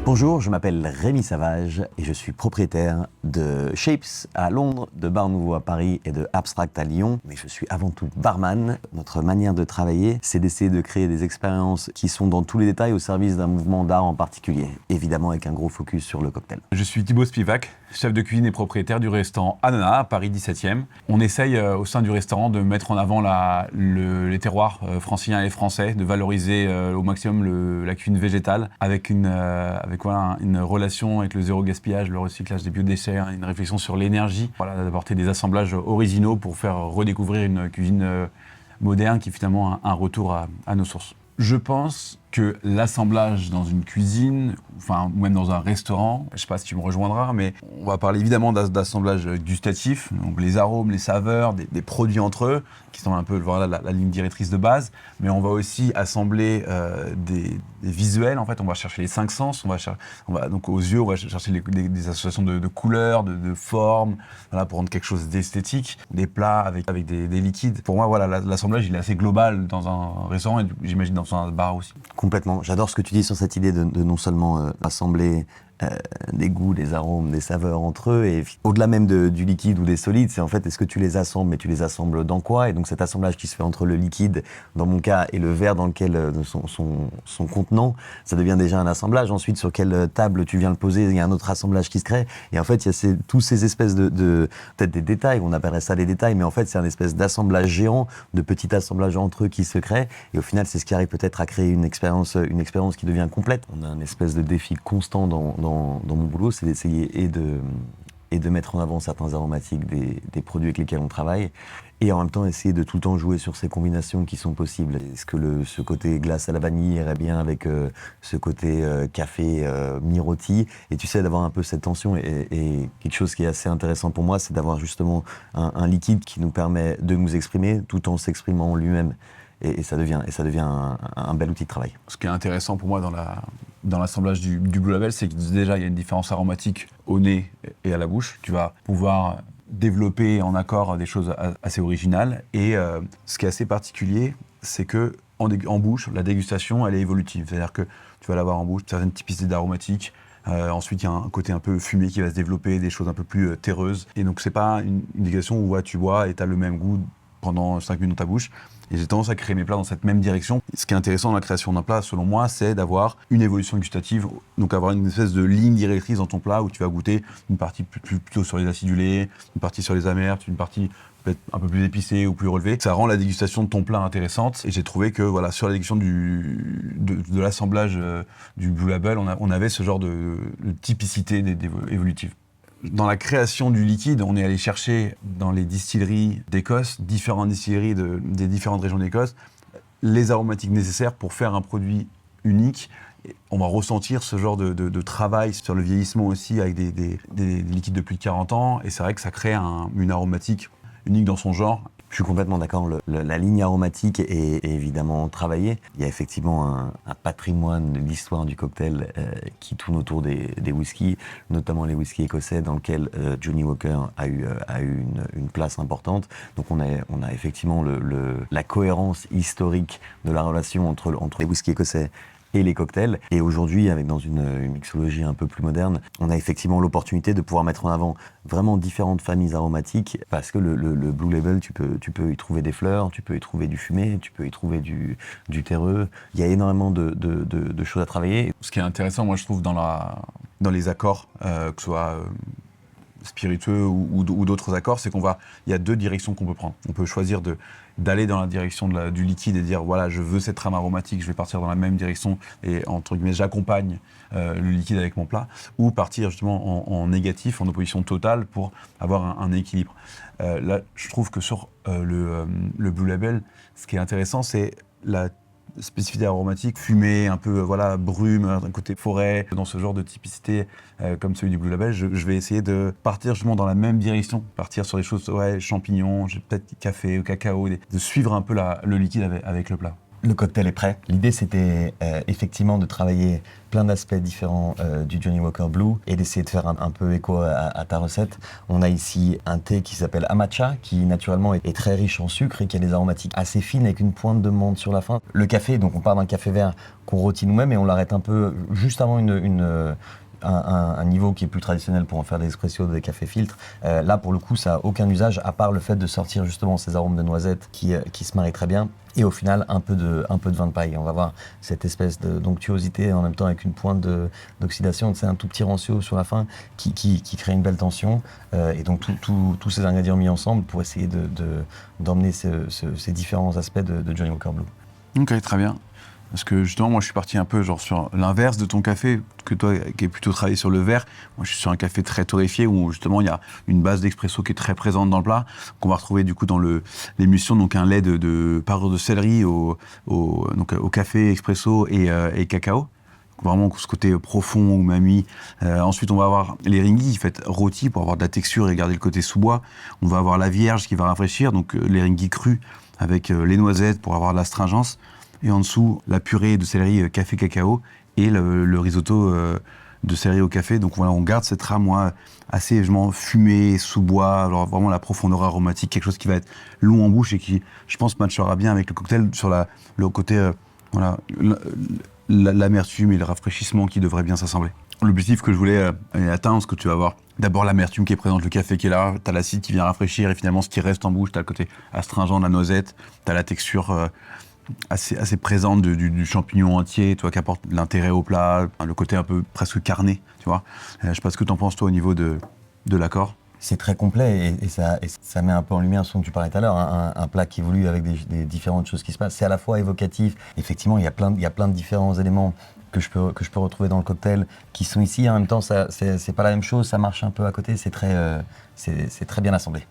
Bonjour, je m'appelle Rémi Savage et je suis propriétaire de Shapes à Londres, de Bar Nouveau à Paris et de Abstract à Lyon. Mais je suis avant tout barman. Notre manière de travailler, c'est d'essayer de créer des expériences qui sont dans tous les détails au service d'un mouvement d'art en particulier. Évidemment avec un gros focus sur le cocktail. Je suis Thibaut Spivak, chef de cuisine et propriétaire du restaurant Ananas à Paris 17e. On essaye au sein du restaurant de mettre en avant les terroirs franciliens et français, de valoriser au maximum la cuisine végétale avec une relation avec le zéro gaspillage, le recyclage des biodéchets, une réflexion sur l'énergie, d'apporter des assemblages originaux pour faire redécouvrir une cuisine moderne qui est finalement un retour à nos sources. Je pense que l'assemblage dans une cuisine, ou même dans un restaurant, je ne sais pas si tu me rejoindras, mais on va parler évidemment d'assemblage gustatif, donc les arômes, les saveurs, des produits entre eux, qui sont un peu la ligne directrice de base, mais on va aussi assembler des visuels, en fait, on va chercher les cinq sens, donc aux yeux, on va chercher des associations de couleurs, de formes, pour rendre quelque chose d'esthétique, des plats avec des liquides. Pour moi, l'assemblage, il est assez global dans un restaurant et j'imagine dans un bar aussi. Complètement. J'adore ce que tu dis sur cette idée de non seulement assembler des goûts, des arômes, des saveurs entre eux, et au-delà même du liquide ou des solides, c'est en fait est-ce que tu les assembles, mais tu les assembles dans quoi? Et donc cet assemblage qui se fait entre le liquide, dans mon cas, et le verre dans lequel son contenant, ça devient déjà un assemblage. Ensuite, sur quelle table tu viens le poser, il y a un autre assemblage qui se crée. Et en fait, il y a tous ces espèces de peut-être des détails, on appellerait ça des détails, mais en fait, c'est un espèce d'assemblage géant, de petits assemblages entre eux qui se créent. Et au final, c'est ce qui arrive peut-être à créer une expérience qui devient complète. On a un espèce de défi constant dans mon boulot, c'est d'essayer et de mettre en avant certains aromatiques des produits avec lesquels on travaille, et en même temps essayer de tout le temps jouer sur ces combinations qui sont possibles. Est-ce que ce côté glace à la vanille irait bien avec ce côté café mi-rôti? Et tu sais, d'avoir un peu cette tension, et quelque chose qui est assez intéressant pour moi, c'est d'avoir justement un liquide qui nous permet de nous exprimer tout en s'exprimant lui-même. Et ça devient un bel outil de travail. Ce qui est intéressant pour moi dans l'assemblage du Blue Label, c'est que déjà, il y a une différence aromatique au nez et à la bouche. Tu vas pouvoir développer en accord des choses assez originales. Et ce qui est assez particulier, c'est que en bouche, la dégustation, elle est évolutive. C'est-à-dire que tu vas l'avoir en bouche, certaines typicités d'aromatiques. Ensuite, il y a un côté un peu fumé qui va se développer, des choses un peu plus terreuses. Et donc, c'est pas une dégustation où tu bois et tu as le même goût pendant 5 minutes dans ta bouche. Et j'ai tendance à créer mes plats dans cette même direction. Ce qui est intéressant dans la création d'un plat, selon moi, c'est d'avoir une évolution gustative, donc avoir une espèce de ligne directrice dans ton plat où tu vas goûter une partie plutôt sur les acidulés, une partie sur les amers, une partie peut-être un peu plus épicée ou plus relevée. Ça rend la dégustation de ton plat intéressante. Et j'ai trouvé que sur la dégustation de l'assemblage du Blue Label, on avait ce genre de typicité évolutive. Dans la création du liquide, on est allé chercher dans les distilleries d'Écosse, différentes distilleries des différentes régions d'Écosse, les aromatiques nécessaires pour faire un produit unique. Et on va ressentir ce genre de travail sur le vieillissement aussi avec des liquides de plus de 40 ans. Et c'est vrai que ça crée une aromatique unique dans son genre. Je suis complètement d'accord, la ligne aromatique est évidemment travaillée. Il y a effectivement un patrimoine de l'histoire du cocktail qui tourne autour des whiskies, notamment les whiskies écossais, dans lequel Johnnie Walker a eu une place importante. Donc on a effectivement la cohérence historique de la relation entre les whiskies écossais et les cocktails. Et aujourd'hui, dans une mixologie un peu plus moderne, on a effectivement l'opportunité de pouvoir mettre en avant vraiment différentes familles aromatiques, parce que le Blue Label, tu peux y trouver des fleurs, tu peux y trouver du fumé, tu peux y trouver du terreux. Il y a énormément de choses à travailler. Ce qui est intéressant, moi, je trouve, dans les accords, que ce soit spiritueux ou d'autres accords, c'est il y a deux directions qu'on peut prendre. On peut choisir d'aller dans la direction du liquide et dire voilà, je veux cette trame aromatique, je vais partir dans la même direction et entre guillemets j'accompagne le liquide avec mon plat, ou partir justement en négatif, en opposition totale pour avoir un équilibre. Là, je trouve que sur le Blue Label, ce qui est intéressant, c'est la spécificité aromatique, fumée, un peu brume, un côté forêt. Dans ce genre de typicité comme celui du Blue Label, je vais essayer de partir justement dans la même direction, partir sur les choses champignons, peut-être café ou cacao, de suivre un peu le liquide avec le plat. Le cocktail est prêt. L'idée, c'était effectivement de travailler plein d'aspects différents du Johnnie Walker Blue et d'essayer de faire un peu écho à ta recette. On a ici un thé qui s'appelle Amacha, qui naturellement est très riche en sucre et qui a des aromatiques assez fines avec une pointe de menthe sur la fin. Le café, donc on part d'un café vert qu'on rôtit nous-mêmes et on l'arrête un peu juste avant un niveau qui est plus traditionnel pour en faire des espressos, des cafés filtres. Là, pour le coup, ça n'a aucun usage, à part le fait de sortir justement ces arômes de noisettes qui se marient très bien. Et au final, un peu de vin de paille. On va voir cette espèce d'onctuosité en même temps avec une pointe d'oxydation, c'est un tout petit rancio sur la fin qui crée une belle tension. Et donc, tous ces ingrédients mis ensemble pour essayer d'emmener ces différents aspects de Johnnie Walker Blue. Ok, très bien. Parce que justement, moi, je suis parti un peu genre sur l'inverse de ton café, que toi, qui est plutôt travaillé sur le vert. Moi, je suis sur un café très torréfié où justement, il y a une base d'expresso qui est très présente dans le plat, qu'on va retrouver du coup dans l'émulsion, donc un lait de parure de céleri au café, expresso et cacao. Donc, vraiment, ce côté profond, umami. Ensuite, on va avoir les ringis faits rôtis pour avoir de la texture et garder le côté sous-bois. On va avoir la vierge qui va rafraîchir, donc les ringis crus avec les noisettes pour avoir de l'astringence. Et en dessous, la purée de céleri café-cacao et le risotto de céleri au café. Donc voilà, on garde cette trame assez fumée, sous-bois, alors vraiment la profondeur aromatique, quelque chose qui va être long en bouche et qui, je pense, matchera bien avec le cocktail sur le côté, l'amertume et le rafraîchissement qui devraient bien s'assembler. L'objectif que je voulais atteindre, c'est que tu vas avoir d'abord l'amertume qui est présente, le café qui est là, tu as l'acide qui vient rafraîchir et finalement ce qui reste en bouche, tu as le côté astringent de la noisette, tu as la texture assez présente du champignon entier, toi, qui apporte de l'intérêt au plat, le côté un peu presque carné, tu vois. Je sais pas ce que tu en penses, toi, au niveau de l'accord. C'est très complet et ça met un peu en lumière ce dont tu parlais tout à l'heure, un plat qui évolue avec des différentes choses qui se passent. C'est à la fois évocatif, effectivement, il y a plein de différents éléments que je peux retrouver dans le cocktail qui sont ici. En même temps, c'est pas la même chose, ça marche un peu à côté, c'est très bien assemblé.